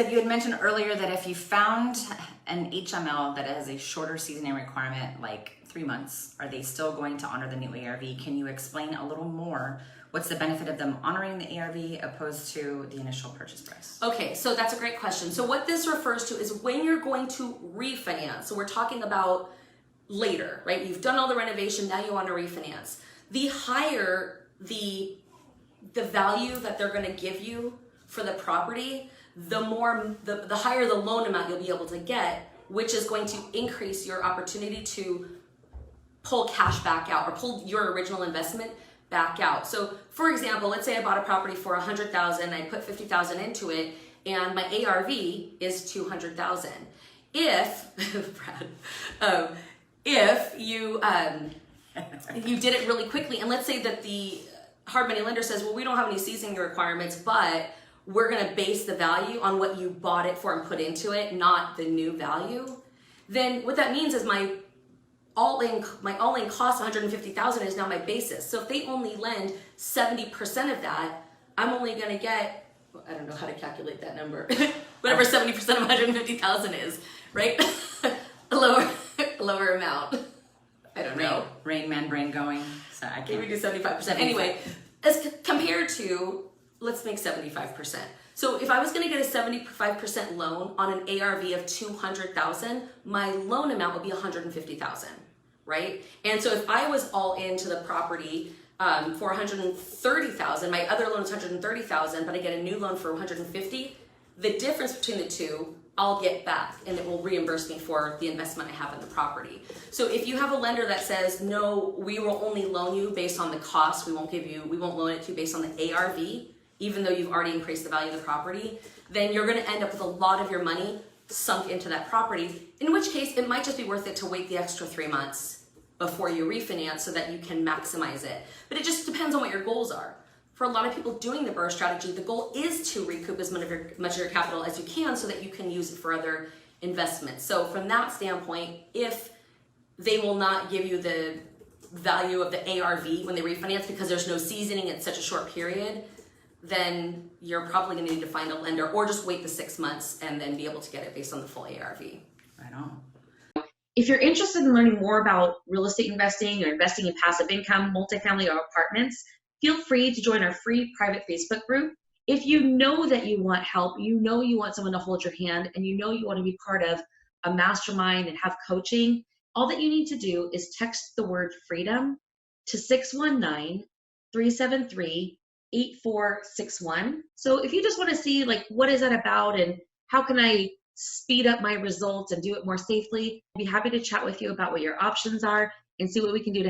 So you had mentioned earlier that if you found an HML that has a shorter seasoning requirement, like 3 months, are they still going to honor the new ARV? Can you explain a little more? What's the benefit of them honoring the ARV opposed to the initial purchase price? Okay, so that's a great question. So what this refers to is when you're going to refinance. So we're talking about later, right? You've done all the renovation, now you want to refinance. The higher the value that they're going to give you for the property, the higher the loan amount you'll be able to get, which is going to increase your opportunity to pull cash back out or pull your original investment back out. So for example, let's say I bought a property for $100,000, I put $50,000 into it, and my ARV is $200,000. If, Brad, if you did it really quickly, and let's say that the hard money lender says, well, we don't have any seasoning requirements, but we're gonna base the value on what you bought it for and put into it, not the new value, then what that means is my all-in cost, $150,000, is now my basis. So if they only lend 70% of that, I'm only gonna get, I don't know how to calculate that number, whatever 70% of 150,000 is, right? a lower amount. I don't know. Rain Man brain going. So I can't. Maybe do 75%. Anyway, as compared to, let's make 75%. So if I was going to get a 75% loan on an ARV of 200,000, my loan amount would be 150,000, right? And so if I was all into the property for 130,000, my other loan is 130,000, but I get a new loan for 150, the difference between the two I'll get back, and it will reimburse me for the investment I have in the property. So if you have a lender that says, no, we will only loan you based on the cost, we won't loan it to you based on the ARV, even though you've already increased the value of the property, then you're gonna end up with a lot of your money sunk into that property, in which case it might just be worth it to wait the extra 3 months before you refinance so that you can maximize it. But it just depends on what your goals are. For a lot of people doing the BRRRR strategy, the goal is to recoup as much of your capital as you can so that you can use it for other investments. So from that standpoint, if they will not give you the value of the ARV when they refinance because there's no seasoning in such a short period, then you're probably gonna need to find a lender or just wait the 6 months and then be able to get it based on the full ARV. Right on. If you're interested in learning more about real estate investing or investing in passive income, multifamily, or apartments, feel free to join our free private Facebook group. If you know that you want help, you know you want someone to hold your hand, and you know you want to be part of a mastermind and have coaching, all that you need to do is text the word freedom to 619-373-8461. So if you just want to see, like, what is that about and how can I speed up my results and do it more safely, I'd be happy to chat with you about what your options are and see what we can do to